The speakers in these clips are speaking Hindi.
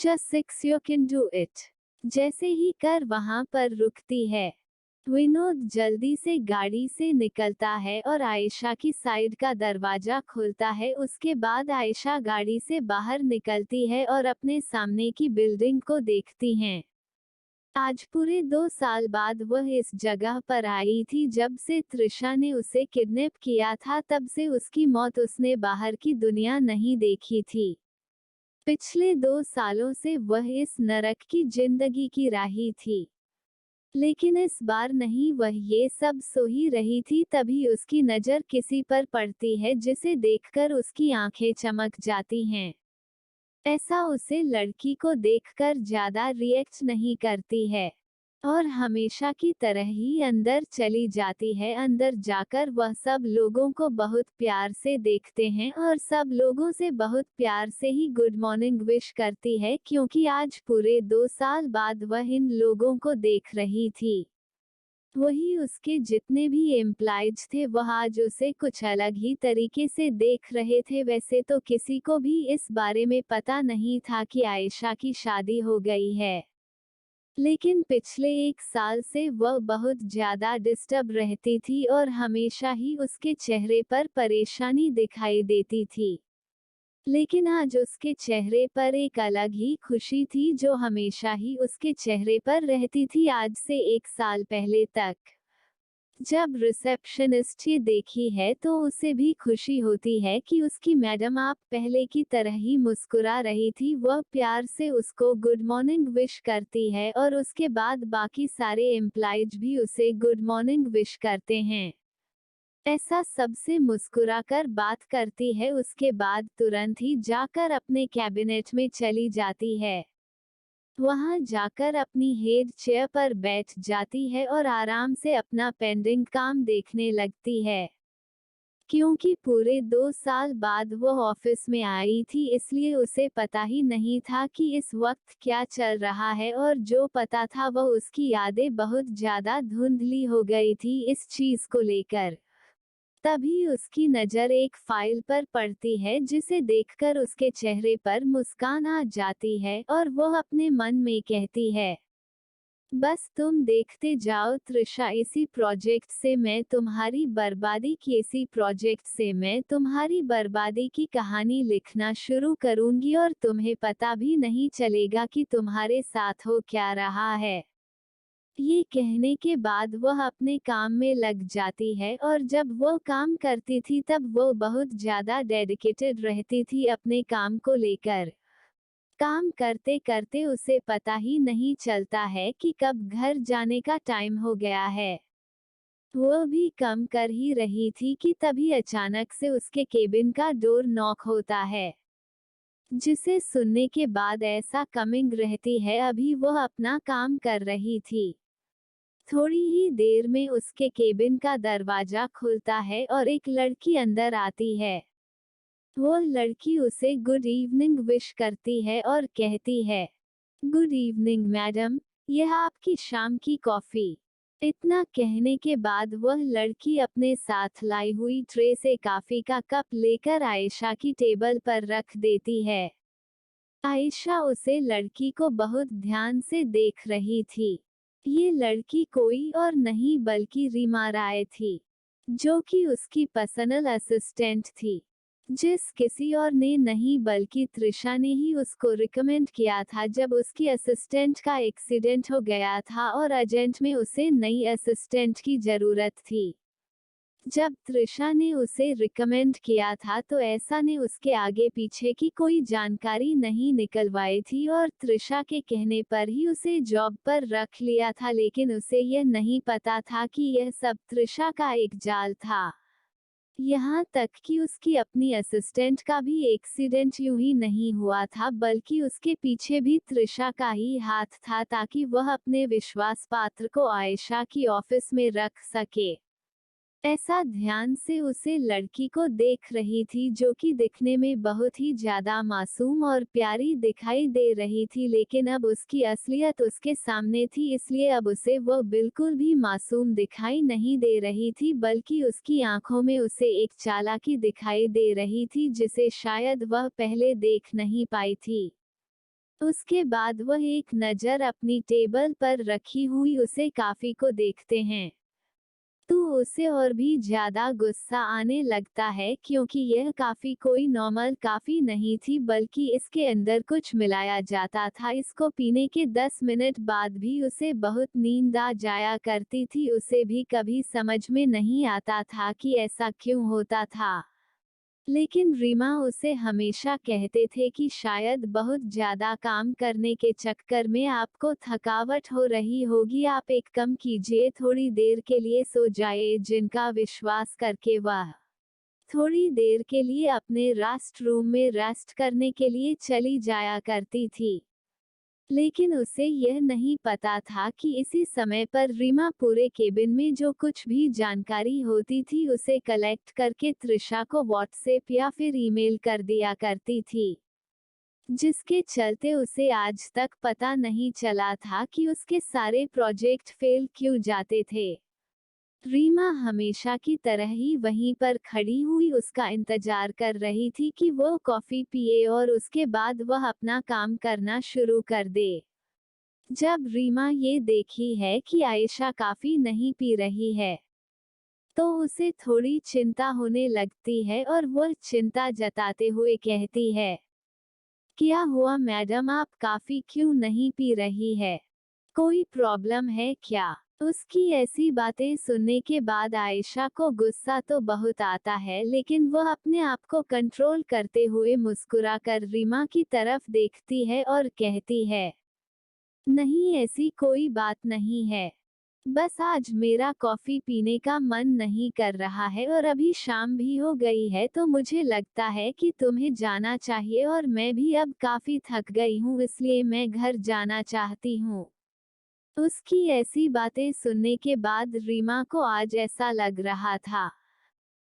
Just 6 you can do it. जैसे ही कर वहां पर रुकती है, विनोद जल्दी से गाड़ी से निकलता है और आयशा की साइड का दरवाजा खुलता है। उसके बाद आयशा गाड़ी से बाहर निकलती है और अपने सामने की बिल्डिंग को देखती हैं। आज पूरे 2 साल बाद वह इस जगह पर आई थी। जब से तृषा ने उसे किडनैप किया था तब से उसकी मौत उसने बाहर की दुनिया नहीं देखी थी। पिछले 2 सालों से वह इस नरक की जिंदगी की राही थी। लेकिन इस बार नहीं, वह ये सब सो ही रही थी, तभी उसकी नज़र किसी पर पड़ती है जिसे देखकर उसकी आंखें चमक जाती हैं। ऐसा उसे लड़की को देखकर ज्यादा रिएक्ट नहीं करती है और हमेशा की तरह ही अंदर चली जाती है। अंदर जाकर वह सब लोगों को बहुत प्यार से देखते हैं और सब लोगों से बहुत प्यार से ही गुड मॉर्निंग विश करती है, क्योंकि आज पूरे 2 साल बाद वह इन लोगों को देख रही थी। वही उसके जितने भी एम्प्लॉयज थे वह आज उसे कुछ अलग ही तरीके से देख रहे थे। वैसे तो किसी को भी इस बारे में पता नहीं था कि आयशा की शादी हो गई है, लेकिन पिछले 1 साल से वह बहुत ज्यादा डिस्टर्ब रहती थी और हमेशा ही उसके चेहरे पर परेशानी दिखाई देती थी। लेकिन आज उसके चेहरे पर एक अलग ही खुशी थी जो हमेशा ही उसके चेहरे पर रहती थी आज से 1 साल पहले तक। जब रिसेप्शनिस्ट ये देखी है तो उसे भी खुशी होती है कि उसकी मैडम आप पहले की तरह ही मुस्कुरा रही थी। वह प्यार से उसको गुड मॉर्निंग विश करती है और उसके बाद बाकी सारे एम्प्लॉयज भी उसे गुड मॉर्निंग विश करते हैं। ऐसा सबसे मुस्कुराकर बात करती है, उसके बाद तुरंत ही जाकर अपने कैबिनेट में चली जाती है। वहां जाकर अपनी हेड चेयर पर बैठ जाती है और आराम से अपना पेंडिंग काम देखने लगती है। क्योंकि पूरे 2 साल बाद वो ऑफिस में आई थी, इसलिए उसे पता ही नहीं था कि इस वक्त क्या चल रहा है, और जो पता था वह उसकी यादें बहुत ज्यादा धुंधली हो गई थी इस चीज को लेकर। तभी उसकी नज़र एक फाइल पर पड़ती है जिसे देखकर उसके चेहरे पर मुस्कान आ जाती है और वह अपने मन में कहती है, बस तुम देखते जाओ तृषा, इसी प्रोजेक्ट से मैं तुम्हारी बर्बादी की इसी प्रोजेक्ट से मैं तुम्हारी बर्बादी की कहानी लिखना शुरू करूंगी और तुम्हें पता भी नहीं चलेगा कि तुम्हारे साथ हो क्या रहा है। ये कहने के बाद वह अपने काम में लग जाती है और जब वो काम करती थी तब वो बहुत ज्यादा डेडिकेटेड रहती थी अपने काम को लेकर। काम करते करते उसे पता ही नहीं चलता है कि कब घर जाने का टाइम हो गया है। वो भी कम कर ही रही थी कि तभी अचानक से उसके केबिन का डोर नॉक होता है, जिसे सुनने के बाद ऐसा कमिंग रहती है अभी वह अपना काम कर रही थी। थोड़ी ही देर में उसके केबिन का दरवाजा खुलता है और एक लड़की अंदर आती है। वो लड़की उसे गुड इवनिंग विश करती है और कहती है, गुड इवनिंग मैडम, यह आपकी शाम की कॉफी। इतना कहने के बाद वह लड़की अपने साथ लाई हुई ट्रे से कॉफी का कप लेकर आयशा की टेबल पर रख देती है। आयशा उसे लड़की को बहुत ध्यान से देख रही थी। ये लड़की कोई और नहीं बल्कि रीमा राय थी, जो कि उसकी पर्सनल असिस्टेंट थी। जिस किसी और ने नहीं बल्कि तृषा ने ही उसको रिकमेंड किया था जब उसकी असिस्टेंट का एक्सीडेंट हो गया था और अर्जेंट में उसे नई असिस्टेंट की जरूरत थी। जब तृषा ने उसे रिकमेंड किया था तो ऐसा ने उसके आगे पीछे की कोई जानकारी नहीं निकलवाई थी और तृषा के कहने पर ही उसे जॉब पर रख लिया था, लेकिन उसे यह नहीं पता था कि यह सब तृषा का एक जाल था। यहाँ तक कि उसकी अपनी असिस्टेंट का भी एक्सीडेंट यूं ही नहीं हुआ था, बल्कि उसके पीछे भी तृषा का ही हाथ था ताकि वह अपने विश्वास पात्र को आयशा की ऑफिस में रख सके। ऐसा ध्यान से उसे लड़की को देख रही थी जो कि दिखने में बहुत ही ज्यादा मासूम और प्यारी दिखाई दे रही थी, लेकिन अब उसकी असलियत उसके सामने थी, इसलिए अब उसे वो बिल्कुल भी मासूम दिखाई नहीं दे रही थी, बल्कि उसकी आंखों में उसे एक चालाकी दिखाई दे रही थी जिसे शायद वह पहले देख नहीं पाई थी। उसके बाद वह एक नज़र अपनी टेबल पर रखी हुई उसे कॉफी को देखते हैं तो उसे और भी ज्यादा गुस्सा आने लगता है क्योंकि यह कॉफी कोई नॉर्मल कॉफी नहीं थी बल्कि इसके अंदर कुछ मिलाया जाता था। इसको पीने के 10 मिनट बाद भी उसे बहुत नींद आ जाया करती थी। उसे भी कभी समझ में नहीं आता था कि ऐसा क्यों होता था। लेकिन रीमा उसे हमेशा कहते थे कि शायद बहुत ज्यादा काम करने के चक्कर में आपको थकावट हो रही होगी, आप एक कम कीजिए, थोड़ी देर के लिए सो जाए। जिनका विश्वास करके वह थोड़ी देर के लिए अपने रेस्ट रूम में रेस्ट करने के लिए चली जाया करती थी। लेकिन उसे यह नहीं पता था कि इसी समय पर रीमा पूरे केबिन में जो कुछ भी जानकारी होती थी उसे कलेक्ट करके त्रिशा को व्हाट्सएप या फिर ईमेल कर दिया करती थी, जिसके चलते उसे आज तक पता नहीं चला था कि उसके सारे प्रोजेक्ट फेल क्यों जाते थे। रीमा हमेशा की तरह ही वहीं पर खड़ी हुई उसका इंतजार कर रही थी कि वो कॉफी पिए और उसके बाद वह अपना काम करना शुरू कर दे। जब रीमा ये देखी है कि आयशा काफी नहीं पी रही है तो उसे थोड़ी चिंता होने लगती है और वो चिंता जताते हुए कहती है, क्या हुआ मैडम, आप काफी क्यों नहीं पी रही है, कोई प्रॉब्लम है क्या? उसकी ऐसी बातें सुनने के बाद आयशा को गुस्सा तो बहुत आता है लेकिन वह अपने आप को कंट्रोल करते हुए मुस्कुराकर रीमा की तरफ देखती है और कहती है, नहीं ऐसी कोई बात नहीं है, बस आज मेरा कॉफी पीने का मन नहीं कर रहा है और अभी शाम भी हो गई है तो मुझे लगता है कि तुम्हें जाना चाहिए और मैं भी अब काफी थक गई हूँ इसलिए मैं घर जाना चाहती हूँ। उसकी ऐसी बातें सुनने के बाद रीमा को आज ऐसा लग रहा था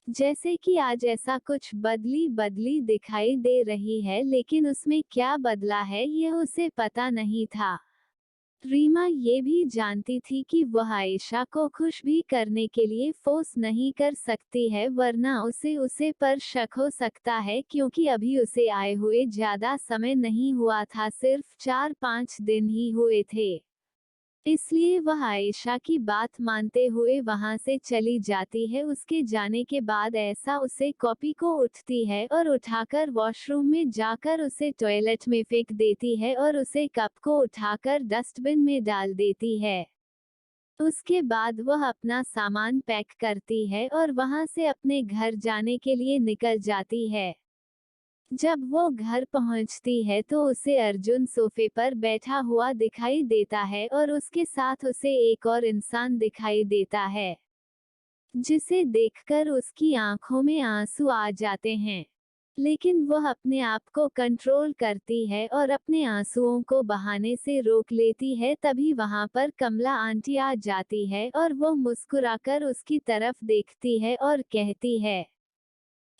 जैसे कि आज ऐसा कुछ बदली बदली दिखाई दे रही है, लेकिन उसमें क्या बदला है यह उसे पता नहीं था। रीमा ये भी जानती थी कि वह आयशा को खुश भी करने के लिए फोर्स नहीं कर सकती है वरना उसे पर शक हो सकता है क्योंकि अभी उसे आए हुए ज्यादा समय नहीं हुआ था, सिर्फ 4-5 दिन ही हुए थे। इसलिए वह आयशा की बात मानते हुए वहां से चली जाती है। उसके जाने के बाद ऐसा उसे कॉपी को उठती है और उठाकर वॉशरूम में जाकर उसे टॉयलेट में फेंक देती है और उसे कप को उठाकर डस्टबिन में डाल देती है। उसके बाद वह अपना सामान पैक करती है और वहां से अपने घर जाने के लिए निकल जाती है। जब वो घर पहुंचती है तो उसे अर्जुन सोफे पर बैठा हुआ दिखाई देता है और उसके साथ उसे एक और इंसान दिखाई देता है, जिसे देखकर उसकी आंखों में आंसू आ जाते हैं। लेकिन वह अपने आप को कंट्रोल करती है और अपने आंसुओं को बहाने से रोक लेती है। तभी वहां पर कमला आंटी आ जाती है और वो मुस्कुराकर उसकी तरफ देखती है और कहती है,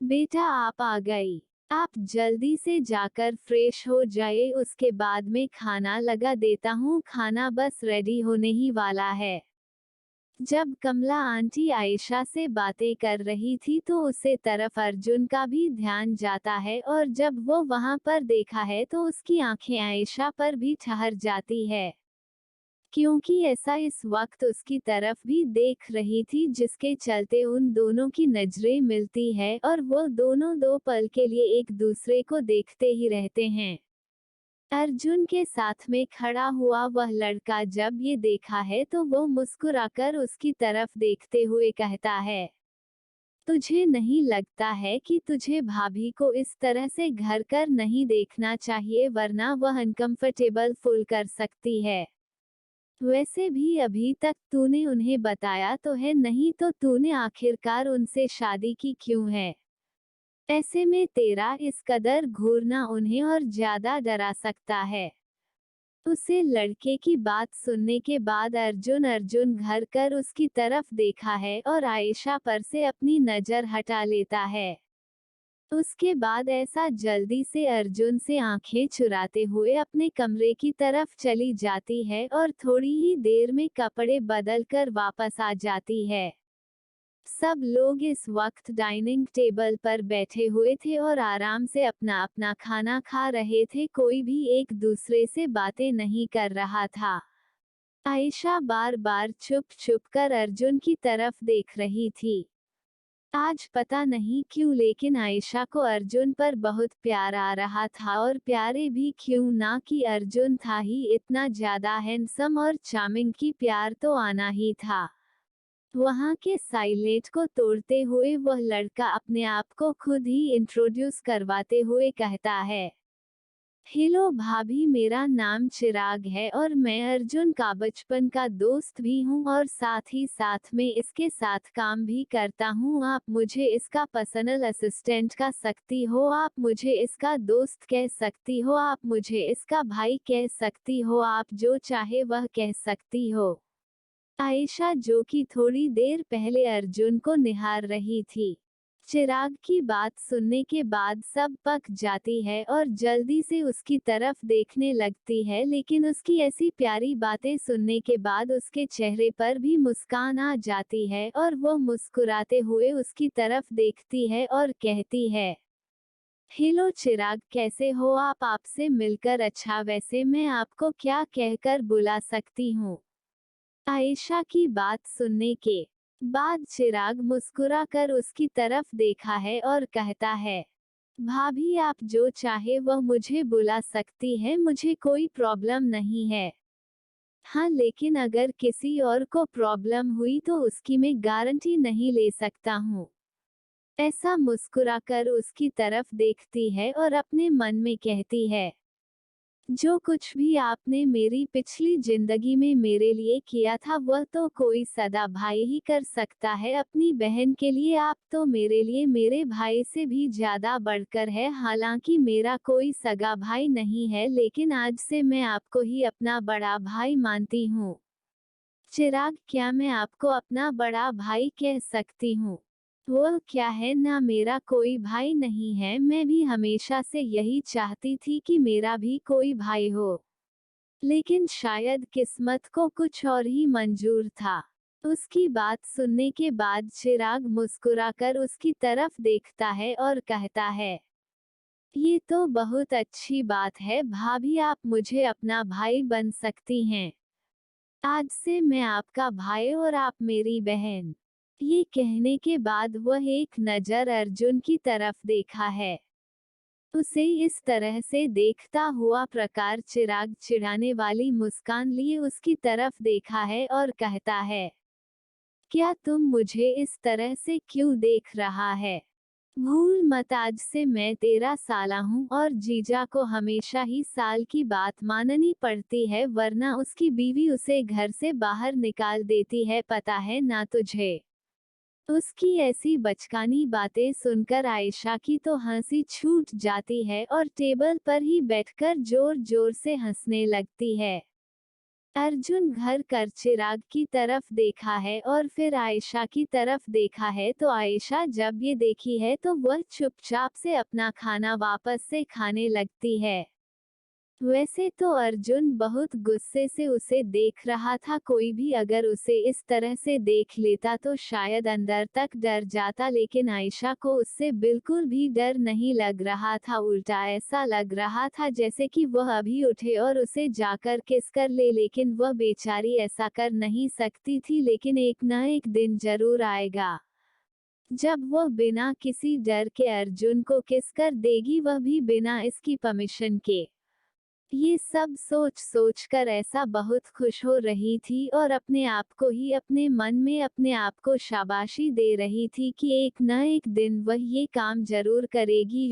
बेटा आप आ गई, आप जल्दी से जाकर फ्रेश हो जाए, उसके बाद में खाना लगा देता हूँ, खाना बस रेडी होने ही वाला है। जब कमला आंटी आयशा से बातें कर रही थी तो उसे तरफ अर्जुन का भी ध्यान जाता है और जब वो वहां पर देखा है तो उसकी आंखें आयशा पर भी ठहर जाती है, क्योंकि ऐसा इस वक्त उसकी तरफ भी देख रही थी, जिसके चलते उन दोनों की नजरें मिलती है और वो दोनों 2 पल के लिए एक दूसरे को देखते ही रहते हैं। अर्जुन के साथ में खड़ा हुआ वह लड़का जब ये देखा है तो वो मुस्कुराकर उसकी तरफ देखते हुए कहता है, तुझे नहीं लगता है कि तुझे भाभी को इस तरह से घर कर नहीं देखना चाहिए वरना वह अनकंफर्टेबल फील कर सकती है। वैसे भी अभी तक तूने उन्हें बताया तो है नहीं, तो तूने आखिरकार उनसे शादी की क्यों है? ऐसे में तेरा इस कदर घूरना उन्हें और ज्यादा डरा सकता है। उसे लड़के की बात सुनने के बाद अर्जुन घर कर उसकी तरफ देखा है और आयशा पर से अपनी नजर हटा लेता है। उसके बाद ऐसा जल्दी से अर्जुन से आंखें चुराते हुए अपने कमरे की तरफ चली जाती है और थोड़ी ही देर में कपड़े बदल कर वापस आ जाती है। सब लोग इस वक्त डाइनिंग टेबल पर बैठे हुए थे और आराम से अपना अपना खाना खा रहे थे, कोई भी एक दूसरे से बातें नहीं कर रहा था। आयशा बार बार चुप चुप कर अर्जुन की तरफ देख रही थी। आज पता नहीं क्यों लेकिन आयशा को अर्जुन पर बहुत प्यार आ रहा था, और प्यारे भी क्यों ना कि अर्जुन था ही इतना ज्यादा हैंडसम और चार्मिंग की प्यार तो आना ही था। वहां के साइलेंट को तोड़ते हुए वह लड़का अपने आप को खुद ही इंट्रोड्यूस करवाते हुए कहता है, हेलो भाभी, मेरा नाम चिराग है और मैं अर्जुन का बचपन का दोस्त भी हूँ और साथ ही साथ में इसके साथ काम भी करता हूँ। आप मुझे इसका पर्सनल असिस्टेंट कह सकती हो, आप मुझे इसका दोस्त कह सकती हो, आप मुझे इसका भाई कह सकती हो, आप जो चाहे वह कह सकती हो। आयशा, जो कि थोड़ी देर पहले अर्जुन को निहार रही थी, चिराग की बात सुनने के बाद सब पक जाती है और जल्दी से उसकी तरफ देखने लगती है, लेकिन उसकी ऐसी प्यारी बातें सुनने के बाद उसके चेहरे पर भी मुस्कान आ जाती है और वो मुस्कुराते हुए उसकी तरफ देखती है और कहती है, हेलो चिराग, कैसे हो आप? आपसे मिलकर अच्छा, वैसे मैं आपको क्या कहकर बुला सकती हूँ? आयशा की बात सुनने के बाद चिराग मुस्कुराकर उसकी तरफ देखा है और कहता है, भाभी आप जो चाहे वह मुझे बुला सकती है, मुझे कोई प्रॉब्लम नहीं है। हाँ, लेकिन अगर किसी और को प्रॉब्लम हुई तो उसकी मैं गारंटी नहीं ले सकता हूँ। ऐसा मुस्कुराकर उसकी तरफ देखती है और अपने मन में कहती है, जो कुछ भी आपने मेरी पिछली जिंदगी में मेरे लिए किया था वह तो कोई सगा भाई ही कर सकता है। अपनी बहन के लिए आप तो मेरे लिए मेरे भाई से भी ज्यादा बढ़कर है। हालांकि मेरा कोई सगा भाई नहीं है, लेकिन आज से मैं आपको ही अपना बड़ा भाई मानती हूँ। चिराग, क्या मैं आपको अपना बड़ा भाई कह सकती हूँ? वह क्या है ना, मेरा कोई भाई नहीं है। मैं भी हमेशा से यही चाहती थी कि मेरा भी कोई भाई हो, लेकिन शायद किस्मत को कुछ और ही मंजूर था। उसकी बात सुनने के बाद चिराग मुस्कुराकर उसकी तरफ देखता है और कहता है, ये तो बहुत अच्छी बात है भाभी, आप मुझे अपना भाई बन सकती हैं। आज से मैं आपका भाई और आप मेरी बहन। ये कहने के बाद वह एक नजर अर्जुन की तरफ देखा है। उसे इस तरह से देखता हुआ प्रकार चिराग चिढ़ाने वाली मुस्कान लिए उसकी तरफ देखा है और कहता है, क्या तुम मुझे इस तरह से क्यों देख रहा है? भूल मत, आज से मैं 13 साला हूँ और जीजा को हमेशा ही साल की बात माननी पड़ती है, वरना उसकी बीवी उसे घर से बाहर निकाल देती है, पता है ना तुझे? उसकी ऐसी बचकानी बातें सुनकर आयशा की तो हंसी छूट जाती है और टेबल पर ही बैठकर जोर जोर से हंसने लगती है। अर्जुन घर कर चिराग की तरफ देखा है और फिर आयशा की तरफ देखा है, तो आयशा जब ये देखी है तो वह चुपचाप से अपना खाना वापस से खाने लगती है। वैसे तो अर्जुन बहुत गुस्से से उसे देख रहा था, कोई भी अगर उसे इस तरह से देख लेता तो शायद अंदर तक डर जाता, लेकिन आयशा को उससे बिल्कुल भी डर नहीं लग रहा था। उल्टा ऐसा लग रहा था जैसे कि वह अभी उठे और उसे जाकर किस कर ले, लेकिन वह बेचारी ऐसा कर नहीं सकती थी। लेकिन एक न एक दिन जरूर आएगा जब वह बिना किसी डर के अर्जुन को किस कर देगी, वह भी बिना इसकी परमिशन के। ये सब सोच सोच कर ऐसा बहुत खुश हो रही थी और अपने आप को ही अपने मन में अपने आप को शाबाशी दे रही थी कि एक न एक दिन वह ये काम जरूर करेगी।